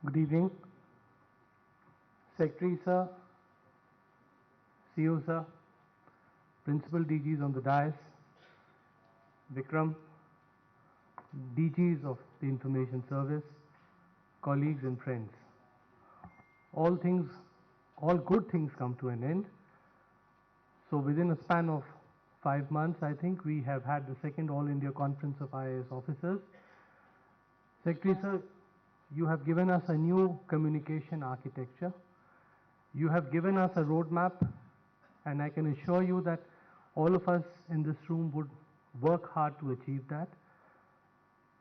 Good evening. Secretary Sir, CEO Sir, Principal DGs on the dais, Vikram, DGs of the Information Service, colleagues and friends. All good things come to an end. So within a span of 5 months, I think we have had the second All India Conference of IAS Officers. Secretary Sir, you have given us a new communication architecture. You have given us a roadmap, and I can assure you that all of us in this room would work hard to achieve that.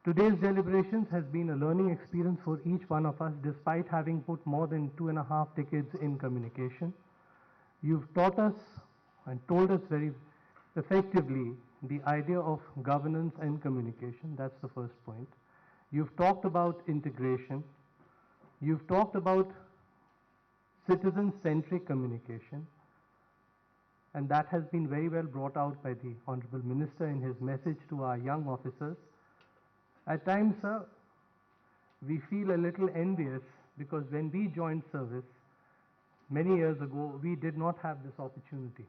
Today's deliberations has been a learning experience for each one of us, despite having put more than 2.5 decades in communication. You've taught us and told us very effectively the idea of governance and communication. That's the first point. You've talked about integration. You've talked about citizen-centric communication. And that has been very well brought out by the Honorable Minister in his message to our young officers. At times, sir, we feel a little envious because when we joined service many years ago, we did not have this opportunity.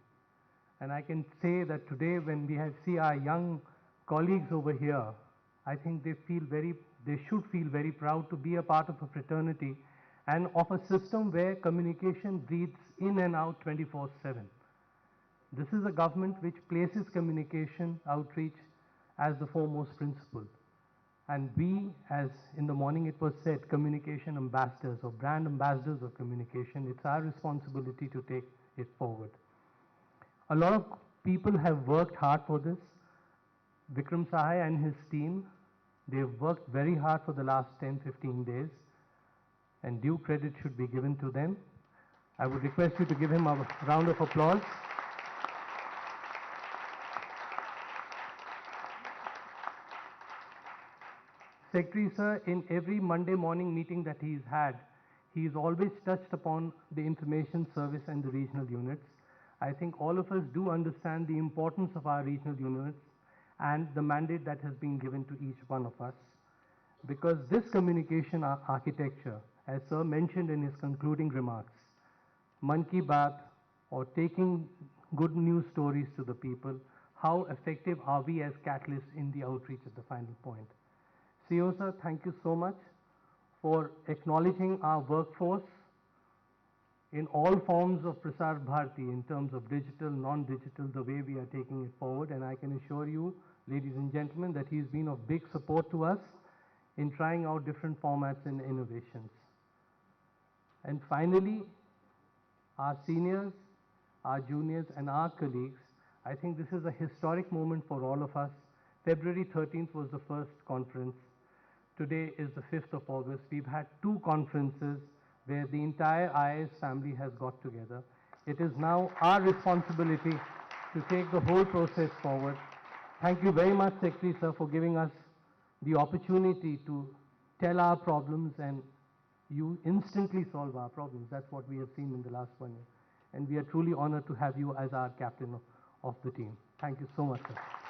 And I can say that today when we see our young colleagues over here, I think they should feel very proud to be a part of a fraternity and of a system where communication breathes in and out 24/7. This is a government which places communication outreach as the foremost principle. And we, as in the morning it was said, communication ambassadors or brand ambassadors of communication, it's our responsibility to take it forward. A lot of people have worked hard for this. Vikram Sahai and his team, they've worked very hard for the last 10-15 days, and due credit should be given to them. I would request you to give him a round of applause. Secretary Sir, in every Monday morning meeting that he's had, he's always touched upon the information service and the regional units. I think all of us do understand the importance of our regional units and the mandate that has been given to each one of us. Because this communication architecture, as Sir mentioned in his concluding remarks, Man Ki Baat or taking good news stories to the people, how effective are we as catalysts in the outreach at the final point. CEO Sir, thank you so much for acknowledging our workforce in all forms of Prasar Bharati in terms of digital, non-digital, the way we are taking it forward. And I can assure you, ladies and gentlemen, that he's been of big support to us in trying out different formats and innovations. And finally, our seniors, our juniors, and our colleagues, I think this is a historic moment for all of us. February 13th was the first conference. Today is the 5th of August. We've had 2 conferences where the entire IAS family has got together. It is now our responsibility to take the whole process forward. Thank you very much, Secretary Sir, for giving us the opportunity to tell our problems, and you instantly solve our problems. That's what we have seen in the last 1 year. And we are truly honored to have you as our captain of the team. Thank you so much, sir.